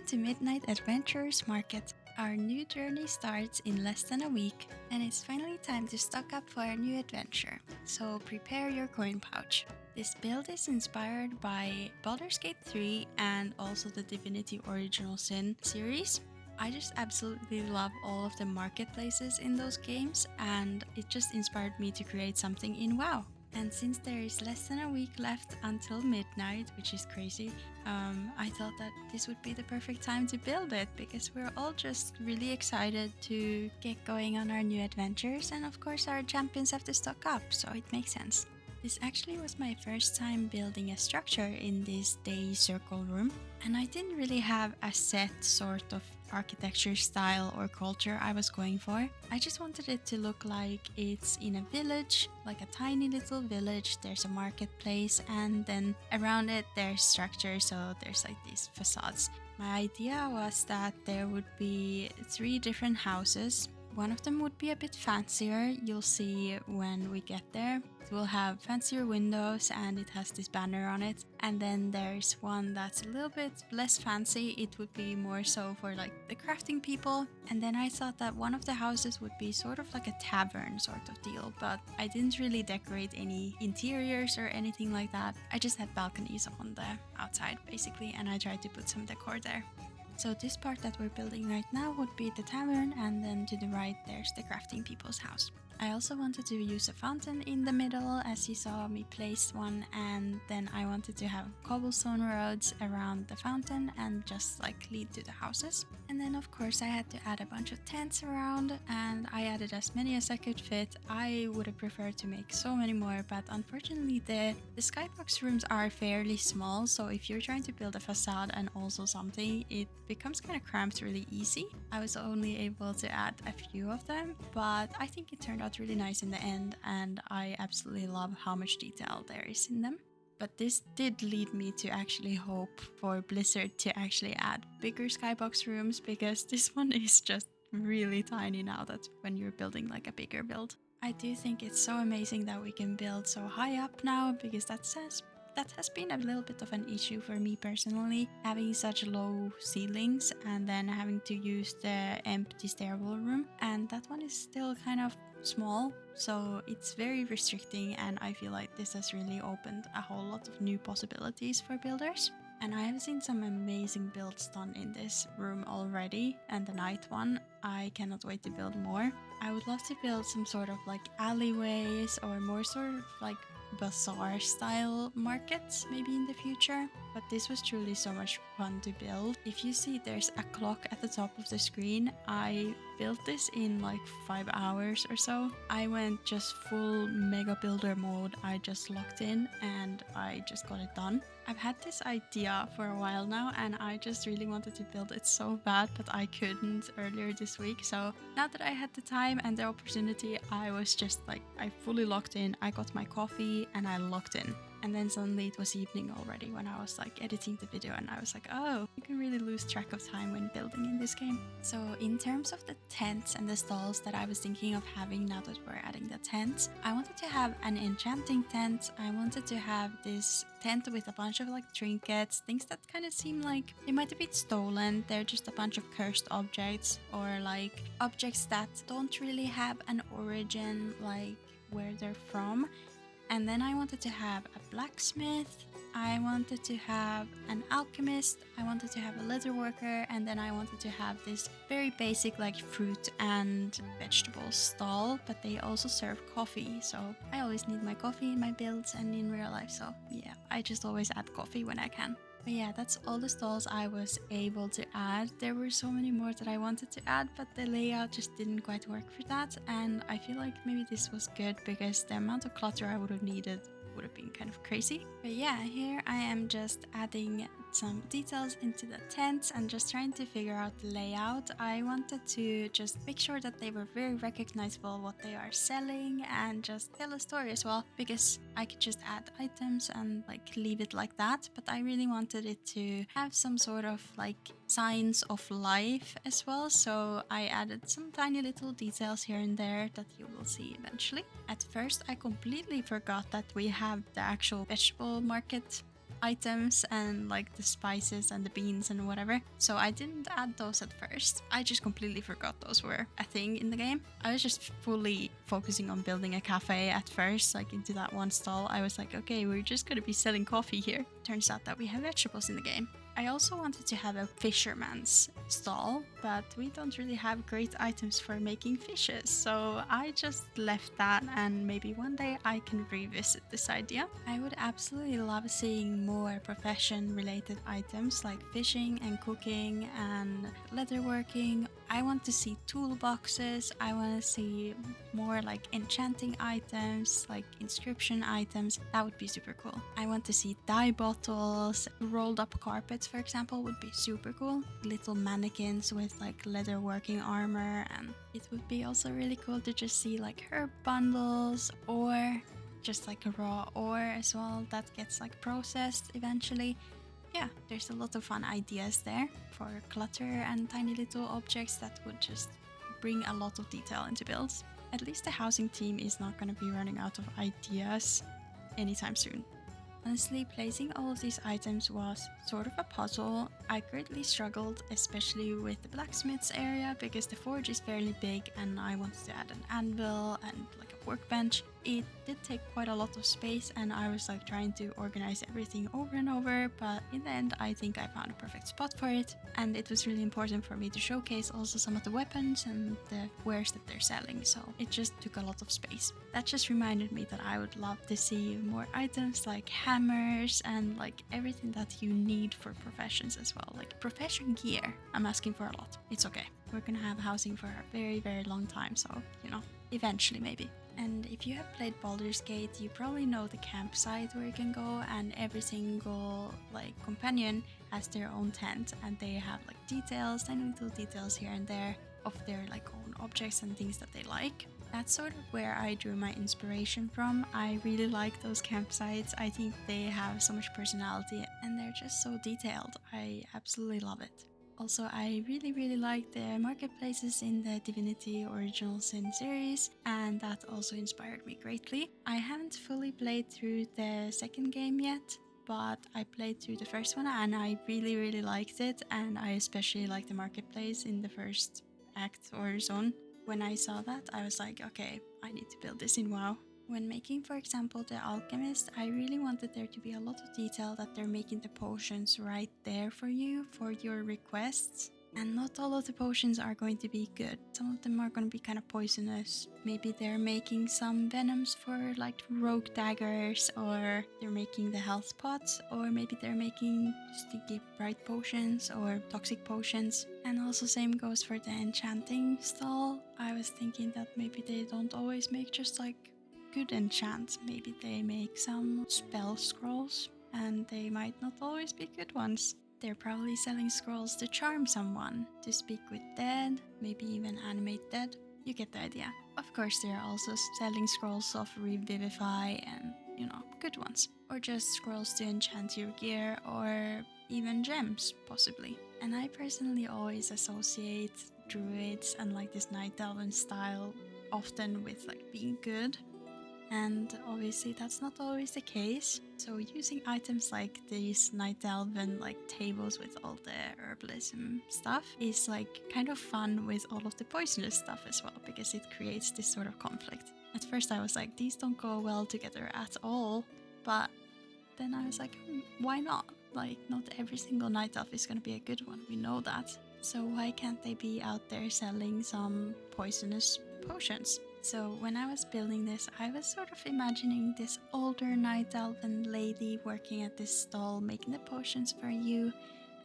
to Midnight Adventurers Market. Our new journey starts in less than a week, and it's finally time to stock up for our new adventure, so prepare your coin pouch. This build is inspired by Baldur's Gate 3 and also the Divinity Original Sin series. I just absolutely love all of the marketplaces in those games, and it just inspired me to create something in WoW. And since there is less than a week left until midnight, which is crazy, I thought that this would be the perfect time to build it, because we're all just really excited to get going on our new adventures, and of course our champions have to stock up, so it makes sense. This actually was my first time building a structure in this day circle room, and I didn't really have a set sort of architecture style or culture I was going for. I just wanted it to look like it's in a village, like a tiny little village. There's a marketplace, and then around it there's structure, so there's like these facades. My idea was that there would be 3 different houses. One of them would be a bit fancier, you'll see when we get there. It will have fancier windows and it has this banner on it. And then there's one that's a little bit less fancy. It would be more so for like the crafting people. And then I thought that one of the houses would be sort of like a tavern sort of deal, but I didn't really decorate any interiors or anything like that. I just had balconies on the outside basically, and I tried to put some decor there. So this part that we're building right now would be the tavern, and then to the right there's the crafting people's house. I also wanted to use a fountain in the middle, as you saw me place one, and then I wanted to have cobblestone roads around the fountain and just like lead to the houses. And then of course I had to add a bunch of tents around, and I added as many as I could fit. I would have preferred to make so many more, but unfortunately the skybox rooms are fairly small, so if you're trying to build a facade and also something, it becomes kind of cramped really easy. I was only able to add a few of them, but I think it turned out really nice in the end, and I absolutely love how much detail there is in them. But this did lead me to actually hope for Blizzard to actually add bigger skybox rooms, because this one is just really tiny now that when you're building like a bigger build. I do think it's so amazing that we can build so high up now, because that has been a little bit of an issue for me personally, having such low ceilings and then having to use the empty stairwell room, and that one is still kind of small, so it's very restricting, and I feel like this has really opened a whole lot of new possibilities for builders. And I have seen some amazing builds done in this room already, and the night one, I cannot wait to build more. I would love to build some sort of like alleyways or more sort of like bazaar style markets maybe in the future, but this was truly so much fun to build. If you see there's a clock at the top of the screen, I built this in like 5 hours or so. I went just full mega builder mode. I just locked in and I just got it done. I've had this idea for a while now, and I just really wanted to build it so bad, but I couldn't earlier this week. So now that I had the time and the opportunity, I was just like, I fully locked in. I got my coffee and I locked in. And then suddenly it was evening already when I was like editing the video, and I was like, oh, you can really lose track of time when building in this game. So in terms of the tents and the stalls that I was thinking of having now that we're adding the tents, I wanted to have an enchanting tent. I wanted to have this tent with a bunch of like trinkets, things that kind of seem like they might have been stolen. They're just a bunch of cursed objects, or like objects that don't really have an origin, like where they're from. And then I wanted to have a blacksmith, I wanted to have an alchemist, I wanted to have a leather worker, and then I wanted to have this very basic like fruit and vegetable stall, but they also serve coffee, so I always need my coffee in my builds and in real life, so yeah, I just always add coffee when I can. But yeah, that's all the stalls I was able to add. There were so many more that I wanted to add, but the layout just didn't quite work for that, and I feel like maybe this was good because the amount of clutter I would have needed would have been kind of crazy. But yeah, here I am just adding some details into the tents and just trying to figure out the layout. I wanted to just make sure that they were very recognizable what they are selling, and just tell a story as well, because I could just add items and like leave it like that, but I really wanted it to have some sort of like signs of life as well, so I added some tiny little details here and there that you will see eventually. At first I completely forgot that we have the actual vegetable market items and like the spices and the beans and whatever. So I didn't add those at first. I just completely forgot those were a thing in the game. I was just fully focusing on building a cafe at first, like into that one stall. I was like, okay, we're just gonna be selling coffee here. Turns out that we have vegetables in the game. I also wanted to have a fisherman's stall, but we don't really have great items for making fishes, so I just left that, and maybe one day I can revisit this idea. I would absolutely love seeing more profession-related items like fishing and cooking and leatherworking. I want to see toolboxes, I want to see more like enchanting items, like inscription items. That would be super cool. I want to see dye bottles, rolled up carpets for example would be super cool. Little mannequins with like leatherworking armor, and it would be also really cool to just see like herb bundles or just like a raw ore as well that gets like processed eventually. Yeah, there's a lot of fun ideas there for clutter and tiny little objects that would just bring a lot of detail into builds. At least the housing team is not going to be running out of ideas anytime soon. Honestly, placing all of these items was sort of a puzzle. I greatly struggled, especially with the blacksmith's area, because the forge is fairly big and I wanted to add an anvil and like a workbench. It did take quite a lot of space and I was like trying to organize everything over and over, but in the end I think I found a perfect spot for it, and it was really important for me to showcase also some of the weapons and the wares that they're selling, so it just took a lot of space. That just reminded me that I would love to see more items like hammers and like everything that you need for professions as well, like profession gear. I'm asking for a lot. It's okay. We're gonna have housing for a very, very long time, so you know, eventually maybe. And if you have played Baldur's Gate, you probably know the campsite where you can go, and every single like companion has their own tent, and they have like details, tiny little details here and there of their like own objects and things that they like. That's sort of where I drew my inspiration from. I really like those campsites. I think they have so much personality and they're just so detailed. I absolutely love it. Also, I really like the marketplaces in the Divinity Original Sin series, and that also inspired me greatly. I haven't fully played through the second game yet, but I played through the first one and I really liked it, and I especially like the marketplace in the first act or zone. When I saw that, I was like, okay, I need to build this in WoW. When making, for example, the alchemist, I really wanted there to be a lot of detail that they're making the potions right there for you for your requests. And not all of the potions are going to be good. Some of them are going to be kind of poisonous. Maybe they're making some venoms for like rogue daggers, or they're making the health pots, or maybe they're making stinky bright potions or toxic potions. And also same goes for the enchanting stall. I was thinking that maybe they don't always make just like good enchants. Maybe they make some spell scrolls and they might not always be good ones. They're probably selling scrolls to charm someone, to speak with dead, maybe even animate dead. You get the idea. Of course, they're also selling scrolls of revivify and, you know, good ones. Or just scrolls to enchant your gear, or even gems, possibly. And I personally always associate druids and like this night elven style often with like being good. And obviously that's not always the case. So using items like these night elven like tables with all the herbalism stuff is like kind of fun with all of the poisonous stuff as well, because it creates this sort of conflict. At first I was like, these don't go well together at all, but then I was like, why not? Like, not every single night elf is gonna be a good one, we know that. So why can't they be out there selling some poisonous potions? So when I was building this, I was sort of imagining this older night elven lady working at this stall making the potions for you,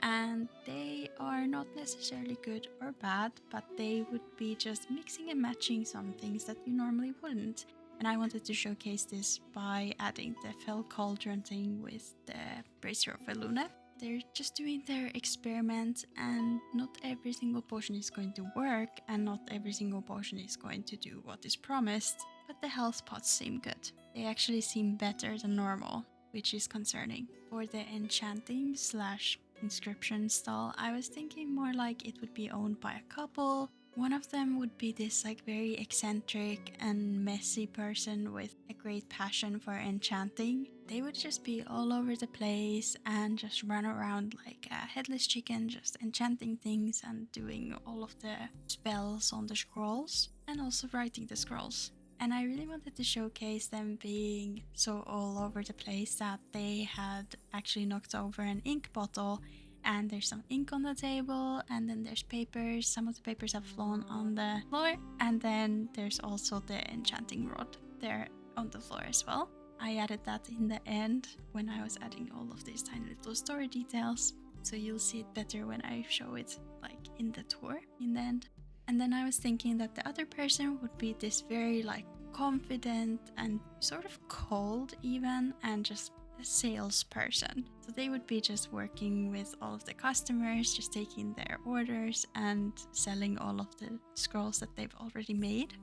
and they are not necessarily good or bad, but they would be just mixing and matching some things that you normally wouldn't. And I wanted to showcase this by adding the Fell Cauldron thing with the Bracer of Elune. They're just doing their experiment, and not every single potion is going to work, and not every single potion is going to do what is promised, but the health pots seem good. They actually seem better than normal, which is concerning. For the enchanting/inscription stall, I was thinking more like it would be owned by a couple, One of them would be this like very eccentric and messy person with a great passion for enchanting. They would just be all over the place and just run around like a headless chicken, just enchanting things and doing all of the spells on the scrolls and also writing the scrolls. And I really wanted to showcase them being so all over the place that they had actually knocked over an ink bottle, and there's some ink on the table, and then there's papers. Some of the papers have fallen on the floor, and then there's also the enchanting rod there on the floor as well. I added that in the end when I was adding all of these tiny little story details, so you'll see it better when I show it like in the tour in the end. And then I was thinking that the other person would be this very like confident and sort of cold even, and just a salesperson. So they would be just working with all of the customers, just taking their orders and selling all of the scrolls that they've already made.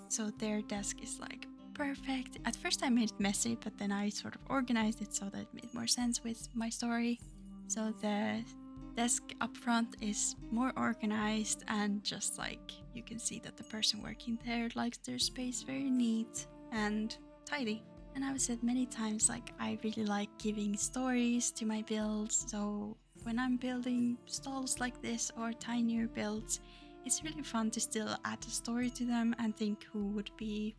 So their desk is like perfect. At first I made it messy, but then I sort of organized it so that it made more sense with my story. So the desk up front is more organized, and just like you can see that the person working there likes their space very neat and tidy. And I've said many times, like, I really like giving stories to my builds. So when I'm building stalls like this or tinier builds, it's really fun to still add a story to them and think who would be,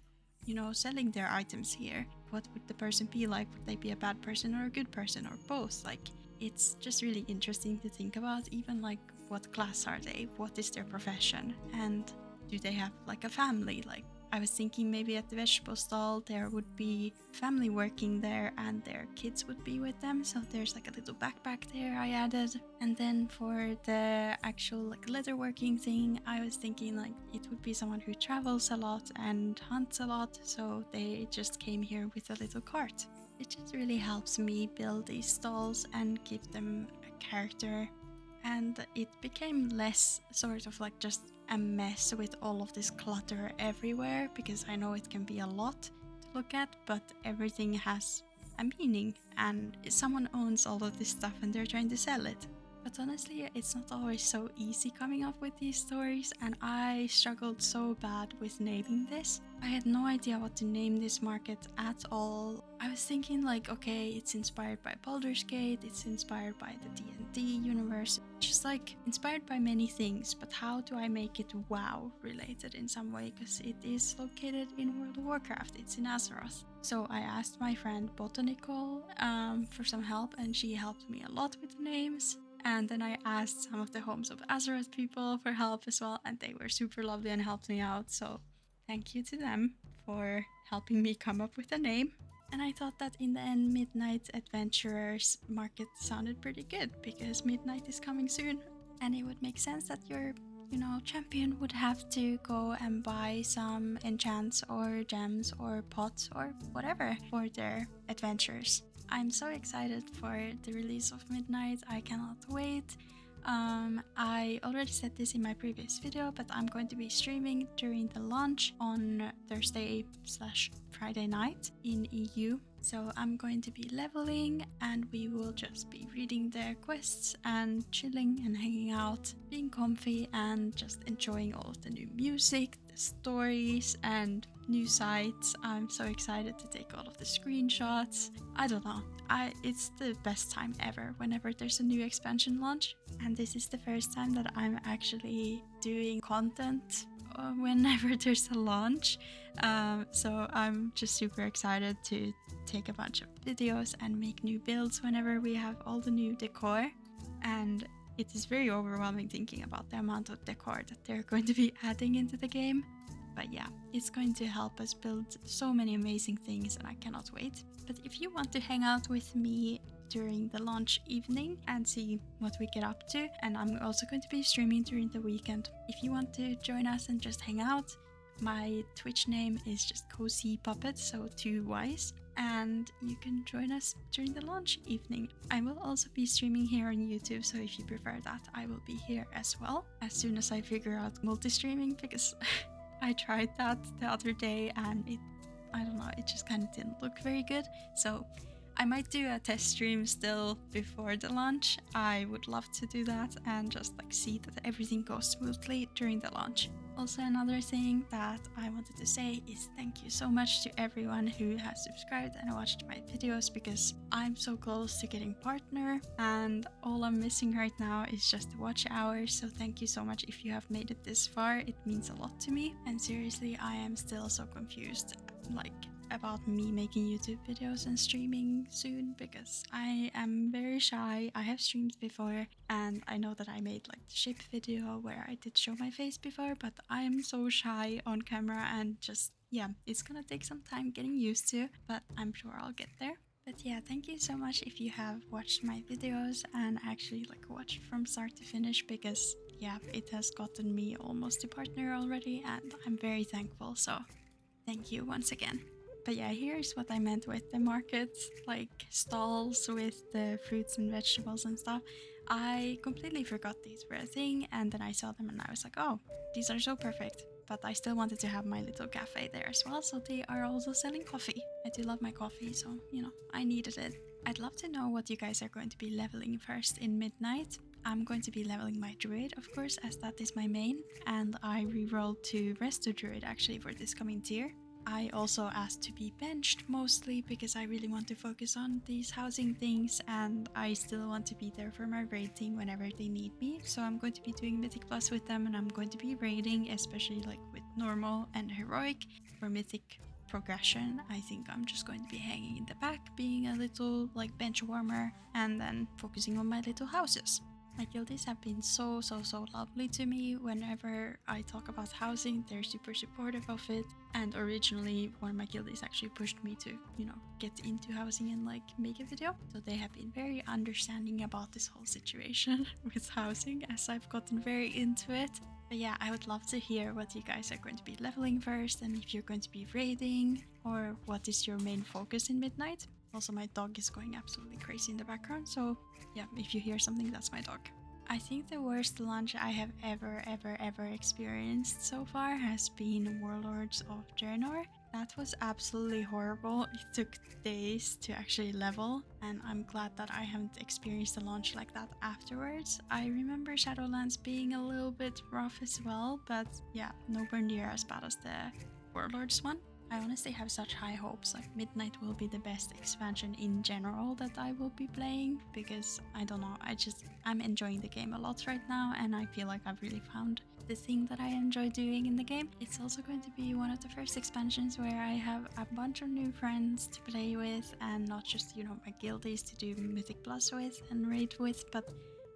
selling their items here. What would the person be like? Would they be a bad person or a good person or both? Like, it's just really interesting to think about, even like what class are they? What is their profession? And do they have like a family? Like, I was thinking maybe at the vegetable stall there would be family working there and their kids would be with them. So there's like a little backpack there I added. And then for the actual like leatherworking thing, I was thinking like it would be someone who travels a lot and hunts a lot. So they just came here with a little cart. It just really helps me build these stalls and give them a character. And it became less sort of like just a mess with all of this clutter everywhere, because I know it can be a lot to look at, but everything has a meaning and someone owns all of this stuff and they're trying to sell it. But honestly, it's not always so easy coming up with these stories, and I struggled so bad with naming this. I had no idea what to name this market at all. I was thinking like, okay, it's inspired by Baldur's Gate, it's inspired by the D&D universe, just like inspired by many things, but how do I make it WoW related in some way, because it is located in World of Warcraft, it's in Azeroth. So I asked my friend Botanical for some help, and she helped me a lot with the names. And then I asked some of the Homes of Azeroth people for help as well, and they were super lovely and helped me out. So thank you to them for helping me come up with a name. And I thought that in the end, Midnight Adventurers Market sounded pretty good, because midnight is coming soon. And it would make sense that your, champion would have to go and buy some enchants or gems or pots or whatever for their adventures. I'm so excited for the release of Midnight. I cannot wait. I already said this in my previous video, but I'm going to be streaming during the launch on Thursday/Friday night in EU. So I'm going to be leveling, and we will just be reading the quests and chilling and hanging out, being comfy and just enjoying all of the new music, the stories and new sites. I'm so excited to take all of the screenshots. I don't know. It's the best time ever whenever there's a new expansion launch. And this is the first time that I'm actually doing content whenever there's a launch. So I'm just super excited to take a bunch of videos and make new builds whenever we have all the new decor. And it is very overwhelming thinking about the amount of decor that they're going to be adding into the game. But yeah, it's going to help us build so many amazing things, and I cannot wait. But if you want to hang out with me during the launch evening and see what we get up to, and I'm also going to be streaming during the weekend. If you want to join us and just hang out, my Twitch name is just Cozy Puppet, so 2 Ys, and you can join us during the launch evening. I will also be streaming here on YouTube, so if you prefer that, I will be here as well as soon as I figure out multi-streaming, because I tried that the other day and it just kind of didn't look very good. So I might do a test stream still before the launch. I would love to do that and just like see that everything goes smoothly during the launch. Also, another thing that I wanted to say is thank you so much to everyone who has subscribed and watched my videos, because I'm so close to getting partner and all I'm missing right now is just the watch hours. So thank you so much if you have made it this far. It means a lot to me. And seriously, I am still so confused about me making YouTube videos and streaming soon, because I am very shy. I have streamed before and I know that I made like the ship video where I did show my face before, but I'm so shy on camera and just, yeah, it's gonna take some time getting used to, but I'm sure I'll get there. But yeah, thank you so much if you have watched my videos and actually like watched from start to finish, because yeah, it has gotten me almost to partner already and I'm very thankful, so thank you once again. But yeah, here's what I meant with the markets, like stalls with the fruits and vegetables and stuff. I completely forgot these were a thing, and then I saw them and I was like, oh, these are so perfect. But I still wanted to have my little cafe there as well, so they are also selling coffee. I do love my coffee, so, you know, I needed it. I'd love to know what you guys are going to be leveling first in Midnight. I'm going to be leveling my druid, of course, as that is my main, and I rerolled to Resto Druid actually for this coming tier. I also asked to be benched mostly because I really want to focus on these housing things, and I still want to be there for my raid team whenever they need me. So I'm going to be doing Mythic Plus with them, and I'm going to be raiding, especially like with normal and heroic. For Mythic progression, I think I'm just going to be hanging in the back, being a little like bench warmer, and then focusing on my little houses. My guildies have been so lovely to me. Whenever I talk about housing, they're super supportive of it. And originally, one of my guildies actually pushed me to, you know, get into housing and like make a video. So they have been very understanding about this whole situation with housing as I've gotten very into it. But yeah, I would love to hear what you guys are going to be leveling first, and if you're going to be raiding, or what is your main focus in Midnight. Also, my dog is going absolutely crazy in the background, so yeah, if you hear something, that's my dog. I think the worst launch I have ever experienced so far has been Warlords of Draenor. That was absolutely horrible. It took days to actually level, and I'm glad that I haven't experienced a launch like that afterwards. I remember Shadowlands being a little bit rough as well, but yeah, nowhere near as bad as the Warlords one. I honestly have such high hopes. Like, Midnight will be the best expansion in general that I will be playing, because I don't know, I'm enjoying the game a lot right now, and I feel like I've really found the thing that I enjoy doing in the game. It's also going to be one of the first expansions where I have a bunch of new friends to play with, and not just, you know, my guildies to do Mythic Plus with and raid with, but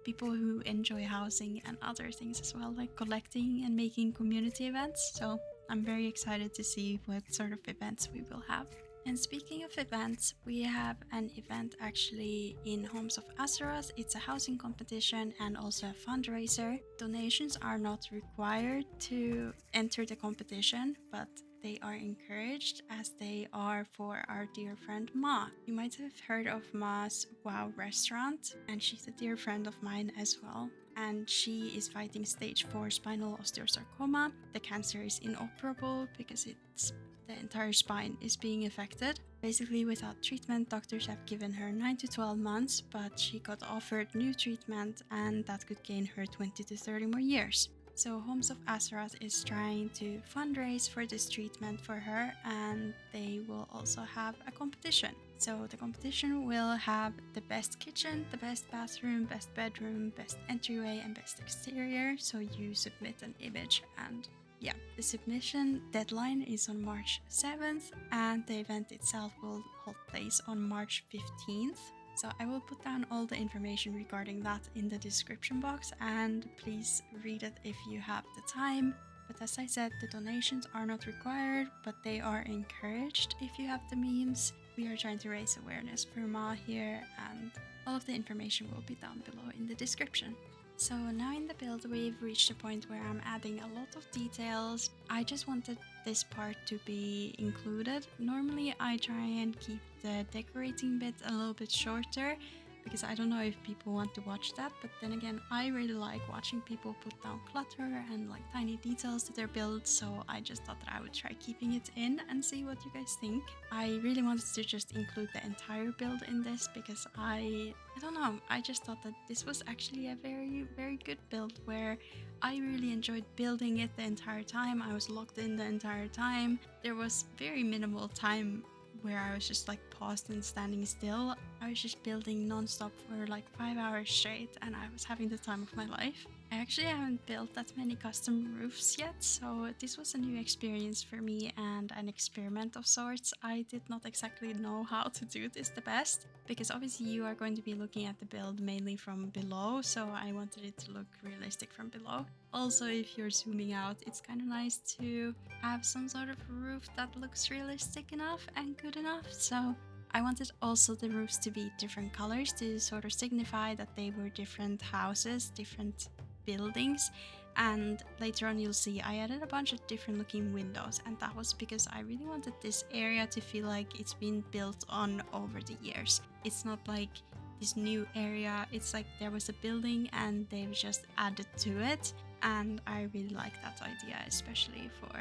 people who enjoy housing and other things as well, like collecting and making community events. So I'm very excited to see what sort of events we will have. And speaking of events, we have an event actually in Homes of Azeroth. It's a housing competition and also a fundraiser. Donations are not required to enter the competition, but they are encouraged, as they are for our dear friend Ma. You might have heard of Ma's WoW restaurant, and she's a dear friend of mine as well. And she is fighting stage 4 spinal osteosarcoma. The cancer is inoperable because the entire spine is being affected. Basically, without treatment, doctors have given her 9 to 12 months, but she got offered new treatment, and that could gain her 20 to 30 more years. So Homes of Azeroth is trying to fundraise for this treatment for her, and they will also have a competition. So the competition will have the best kitchen, the best bathroom, best bedroom, best entryway, and best exterior. So you submit an image, and yeah, the submission deadline is on March 7th, and the event itself will hold place on March 15th. So I will put down all the information regarding that in the description box, and please read it if you have the time. But as I said, the donations are not required, but they are encouraged if you have the means. We are trying to raise awareness for Ma here, and all of the information will be down below in the description. So now in the build, we've reached a point where I'm adding a lot of details. I just wanted this part to be included. Normally I try and keep the decorating bit a little bit shorter, because I don't know if people want to watch that, but then again, I really like watching people put down clutter and like tiny details to their build, so I just thought that I would try keeping it in and see what you guys think. I really wanted to just include the entire build in this because I don't know, I just thought that this was actually a very, very good build where I really enjoyed building it the entire time. I was locked in the entire time. There was very minimal time where I was just like paused and standing still. I was just building non-stop for like 5 hours straight and I was having the time of my life. I actually haven't built that many custom roofs yet, so this was a new experience for me and an experiment of sorts. I did not exactly know how to do this the best, because obviously you are going to be looking at the build mainly from below, so I wanted it to look realistic from below. Also, if you're zooming out, it's kind of nice to have some sort of roof that looks realistic enough and good enough, so I wanted also the roofs to be different colors to sort of signify that they were different houses, different buildings. And later on you'll see I added a bunch of different looking windows, and that was because I really wanted this area to feel like it's been built on over the years. It's not like this new area, it's like there was a building and they've just added to it, and I really like that idea, especially for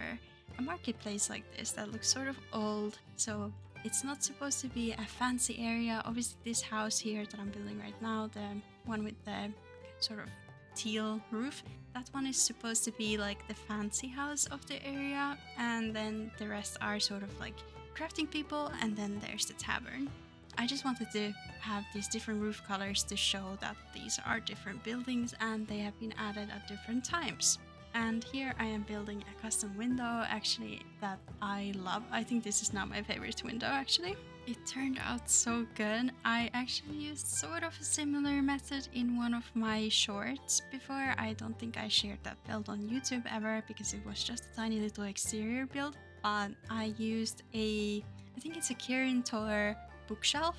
a marketplace like this that looks sort of old. So it's not supposed to be a fancy area. Obviously this house here that I'm building right now, the one with the sort of teal roof, that one is supposed to be like the fancy house of the area, and then the rest are sort of like crafting people, and then there's the tavern. I just wanted to have these different roof colors to show that these are different buildings and they have been added at different times. And here I am building a custom window actually that I love. I think this is now my favorite window actually. It turned out so good. I actually used sort of a similar method in one of my shorts before. I don't think I shared that build on YouTube ever because it was just a tiny little exterior build. But I used I think it's a Kirin Tor bookshelf,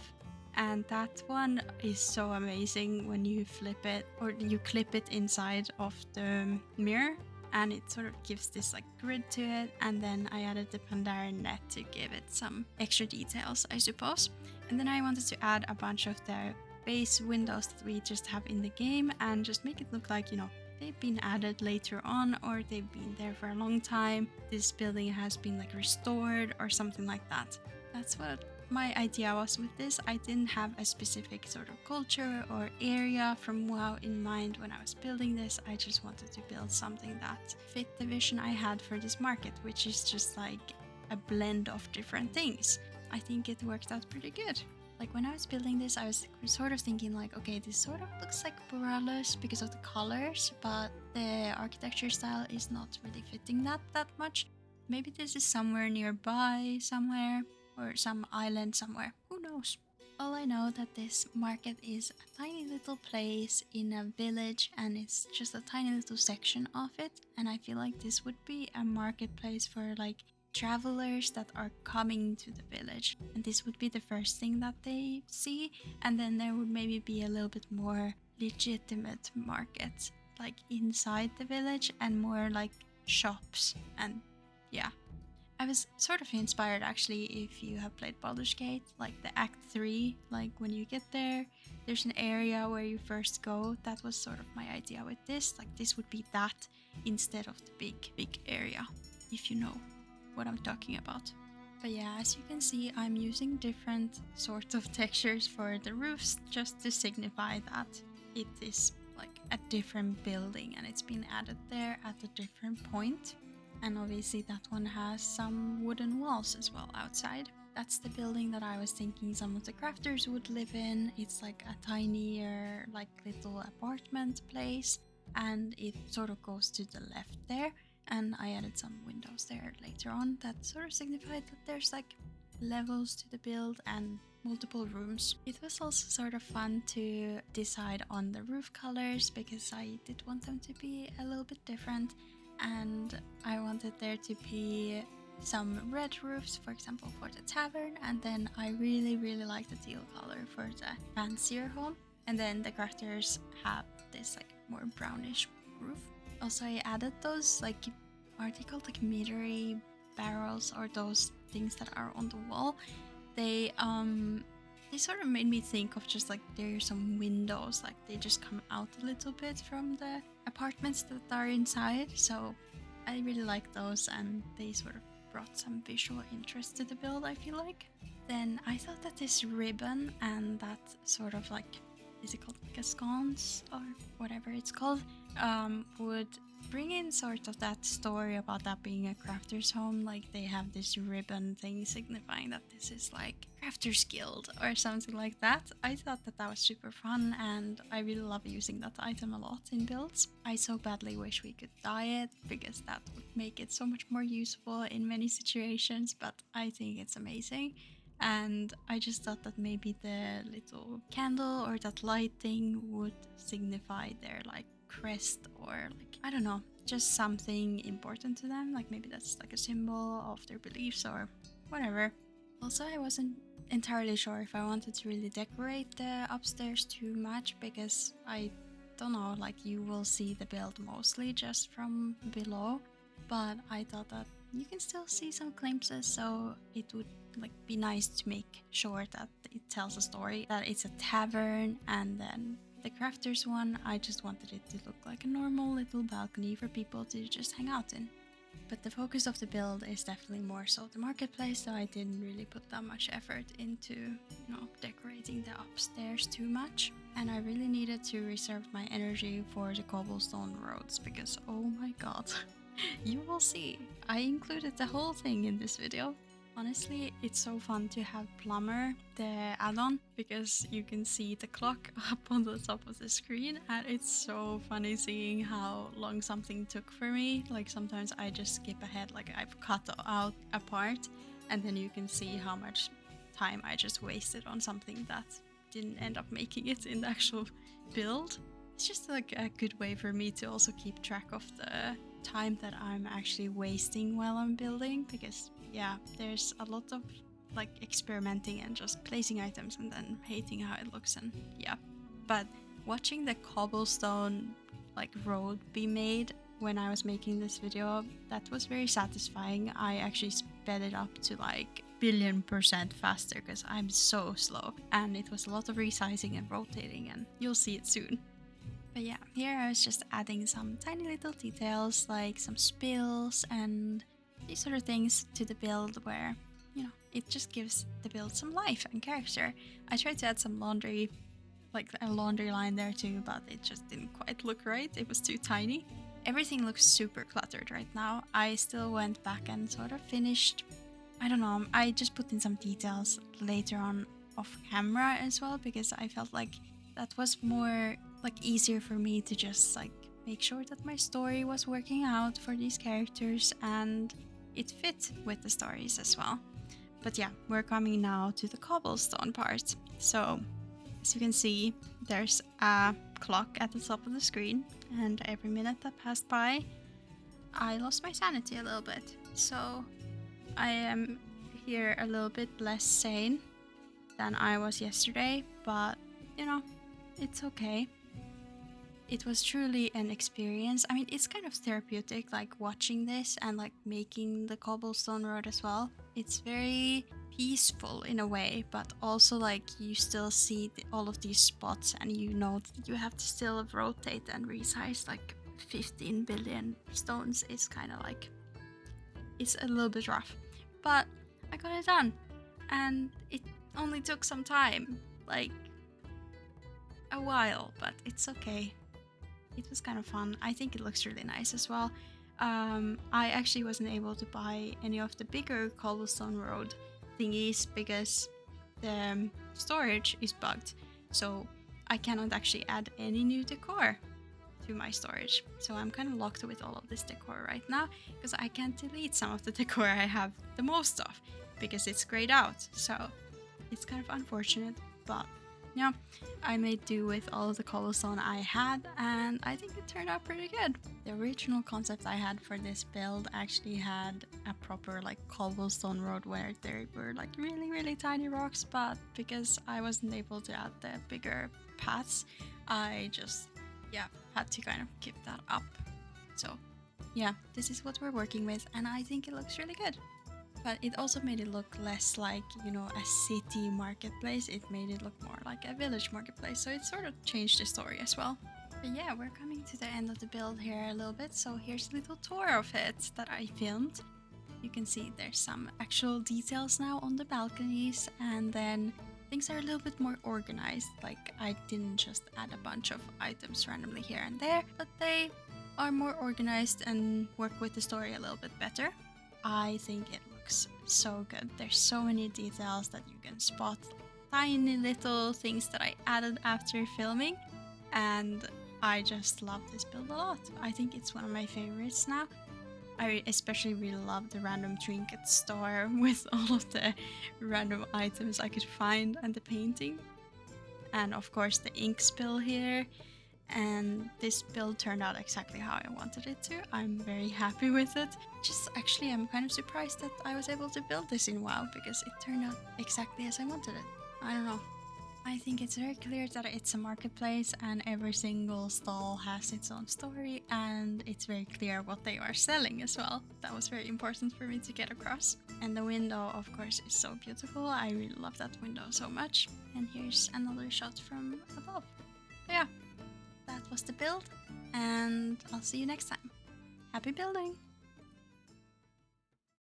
and that one is so amazing when you flip it or you clip it inside of the mirror, and it sort of gives this like grid to it. And then I added the Pandaren net to give it some extra details, I suppose. And then I wanted to add a bunch of the base windows that we just have in the game and just make it look like, you know, they've been added later on or they've been there for a long time. This building has been like restored or something like that. That's what my idea was with this. I didn't have a specific sort of culture or area from WoW in mind when I was building this. I just wanted to build something that fit the vision I had for this market, which is just like a blend of different things. I think it worked out pretty good. Like when I was building this, I was sort of thinking like, okay, this sort of looks like Borealis because of the colors, but the architecture style is not really fitting that much. Maybe this is somewhere nearby, somewhere, or some island somewhere, who knows. All I know that this market is a tiny little place in a village, and it's just a tiny little section of it, and I feel like this would be a marketplace for like travelers that are coming to the village, and this would be the first thing that they see, and then there would maybe be a little bit more legitimate markets like inside the village and more like shops. And yeah, I was sort of inspired actually, if you have played Baldur's Gate, like the Act 3, like when you get there, there's an area where you first go. That was sort of my idea with this, like this would be that instead of the big area, if you know what I'm talking about. But yeah, as you can see, I'm using different sorts of textures for the roofs just to signify that it is like a different building and it's been added there at a different point. And obviously that one has some wooden walls as well outside. That's the building that I was thinking some of the crafters would live in. It's like a tinier, like little apartment place, and it sort of goes to the left there. And I added some windows there later on that sort of signified that there's like levels to the build and multiple rooms. It was also sort of fun to decide on the roof colors because I did want them to be a little bit different. And I wanted there to be some red roofs, for example, for the tavern, and then I really like the teal color for the fancier home. And then the crafters have this like more brownish roof. Also, I added those like, are they called like metery barrels, or those things that are on the wall? They they sort of made me think of just like there's some windows, like they just come out a little bit from the apartments that are inside. So I really like those, and they sort of brought some visual interest to the build, I feel like. Then I thought that this ribbon and that sort of like, is it called like a sconce or whatever it's called, would bring in sort of that story about that being a crafter's home. Like they have this ribbon thing signifying that this is like Crafter's Guild or something like that. I thought that that was super fun, and I really love using that item a lot in builds. I so badly wish we could dye it, because that would make it so much more useful in many situations, but I think it's amazing. And I just thought that maybe the little candle or that light thing would signify their like crest, or like, I don't know, just something important to them. Like maybe that's like a symbol of their beliefs or whatever. Also, I wasn't entirely sure if I wanted to really decorate the upstairs too much, because I don't know, like you will see the build mostly just from below, but I thought that you can still see some glimpses, so it would like be nice to make sure that it tells a story, that it's a tavern. And then the crafters one, I just wanted it to look like a normal little balcony for people to just hang out in. But the focus of the build is definitely more so the marketplace, so I didn't really put that much effort into, decorating the upstairs too much. And I really needed to reserve my energy for the cobblestone roads, because oh my god, you will see, I included the whole thing in this video. Honestly, it's so fun to have Plumber, the add-on, because you can see the clock up on the top of the screen, and it's so funny seeing how long something took for me. Like sometimes I just skip ahead, like I've cut out a part, and then you can see how much time I just wasted on something that didn't end up making it in the actual build. It's just like a good way for me to also keep track of the time that I'm actually wasting while I'm building, because yeah, there's a lot of like experimenting and just placing items and then hating how it looks, and yeah. But watching the cobblestone like road be made when I was making this video, that was very satisfying. I actually sped it up to like billion% faster because I'm so slow, and it was a lot of resizing and rotating, and you'll see it soon. But yeah, here I was just adding some tiny little details, like some spills and these sort of things to the build, where, it just gives the build some life and character. I tried to add some laundry, like a laundry line there too, but it just didn't quite look right. It was too tiny. Everything looks super cluttered right now. I still went back and sort of finished, I don't know, I just put in some details later on off camera as well, because I felt like that was more like easier for me to just like make sure that my story was working out for these characters and it fit with the stories as well. But yeah, we're coming now to the cobblestone part. So as you can see, there's a clock at the top of the screen, and every minute that passed by I lost my sanity a little bit. So I am here a little bit less sane than I was yesterday, but it's okay. It was truly an experience. I mean, it's kind of therapeutic, like watching this and like making the cobblestone road as well. It's very peaceful in a way, but also like you still see all of these spots, and that you have to still rotate and resize like 15 billion stones. It's kind of like, it's a little bit rough, but I got it done, and it only took some time, like a while, but it's okay. It was kind of fun. I think it looks really nice as well. I actually wasn't able to buy any of the bigger cobblestone road thingies because the storage is bugged, so I cannot actually add any new decor to my storage. So I'm kind of locked with all of this decor right now, because I can't delete some of the decor I have the most of because it's grayed out. So it's kind of unfortunate, but yeah, I made do with all of the cobblestone I had, and I think it turned out pretty good. The original concept I had for this build actually had a proper like cobblestone road where there were like really, really tiny rocks, but because I wasn't able to add the bigger paths, I just, had to kind of keep that up. So yeah, this is what we're working with, and I think it looks really good. But it also made it look less like, you know, a city marketplace. It made it look more like a village marketplace. So it sort of changed the story as well. But yeah, we're coming to the end of the build here a little bit. So here's a little tour of it that I filmed. You can see there's some actual details now on the balconies, and then things are a little bit more organized. Like, I didn't just add a bunch of items randomly here and there, but they are more organized and work with the story a little bit better. I think it looks so good. There's so many details that you can spot, tiny little things that I added after filming, and I just love this build a lot. I think it's one of my favorites now. I especially really love the random trinket store with all of the random items I could find and the painting. And of course the ink spill here. And this build turned out exactly how I wanted it to. I'm very happy with it. Actually, I'm kind of surprised that I was able to build this in WoW because it turned out exactly as I wanted it. I don't know. I think it's very clear that it's a marketplace and every single stall has its own story, and it's very clear what they are selling as well. That was very important for me to get across. And the window, of course, is so beautiful. I really love that window so much. And here's another shot from above. But yeah, that was the build, and I'll see you next time. Happy building!